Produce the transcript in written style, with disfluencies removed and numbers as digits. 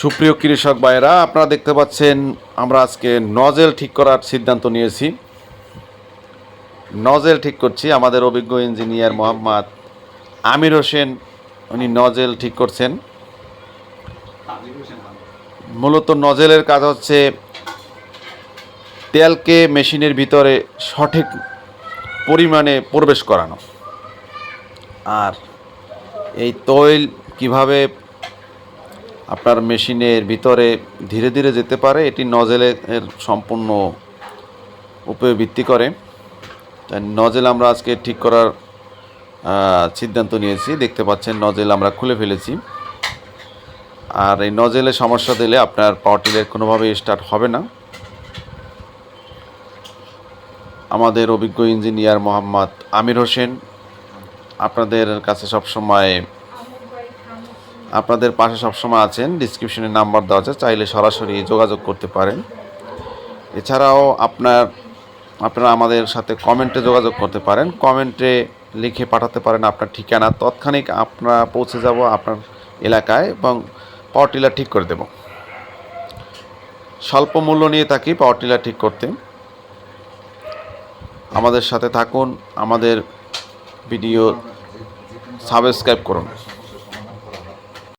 সুপ্রিয় কৃষক ভাইরা, আপনারা দেখতে পাচ্ছেন আমরা আজকে নজেল ঠিক করার সিদ্ধান্ত নিয়েছি। নজেল ঠিক করছি। আমাদের অভিজ্ঞ ইঞ্জিনিয়ার মোহাম্মদ আমির হোসেন উনি নজেল ঠিক করছেন। মূলত নজেলের কাজ হচ্ছে তেলকে মেশিনের ভিতরে সঠিক পরিমাণে প্রবেশ করানো। আর এই তৈল কিভাবে আপনার মেশিনের ভিতরে ধীরে ধীরে যেতে পারে এটি নজেলের সম্পূর্ণ উপরে ভিত্তি করে। তাই নজেল আমরা আজকে ঠিক করার সিদ্ধান্ত নিয়েছি। দেখতে পাচ্ছেন নজেল আমরা খুলে ফেলেছি। আর এই নজেলে সমস্যা দিলে আপনার পাওয়ার টিলার কোনোভাবেই স্টার্ট হবে না। আমাদের অভিজ্ঞ ইঞ্জিনিয়ার মোহাম্মদ আমির হোসেন আপনাদের কাছে সবসময় আপনাদের পাশে সবসময় আছেন। ডিসক্রিপশনে নাম্বার দেওয়া আছে, চাইলে সরাসরি যোগাযোগ করতে পারেন। এছাড়াও আপনারা আমাদের সাথে কমেন্টে যোগাযোগ করতে পারেন। কমেন্টে লিখে পাঠাতে পারেন আপনার ঠিকানা, তৎক্ষণিক আমরা পৌঁছে যাব আপনার এলাকায় এবং পাওয়ার টিলার ঠিক করে দেব। স্বল্প মূল্য নিয়ে থাকি পাওয়ার টিলার ঠিক করতে। আমাদের সাথে থাকুন, আমাদের ভিডিও সাবস্ক্রাইব করুন।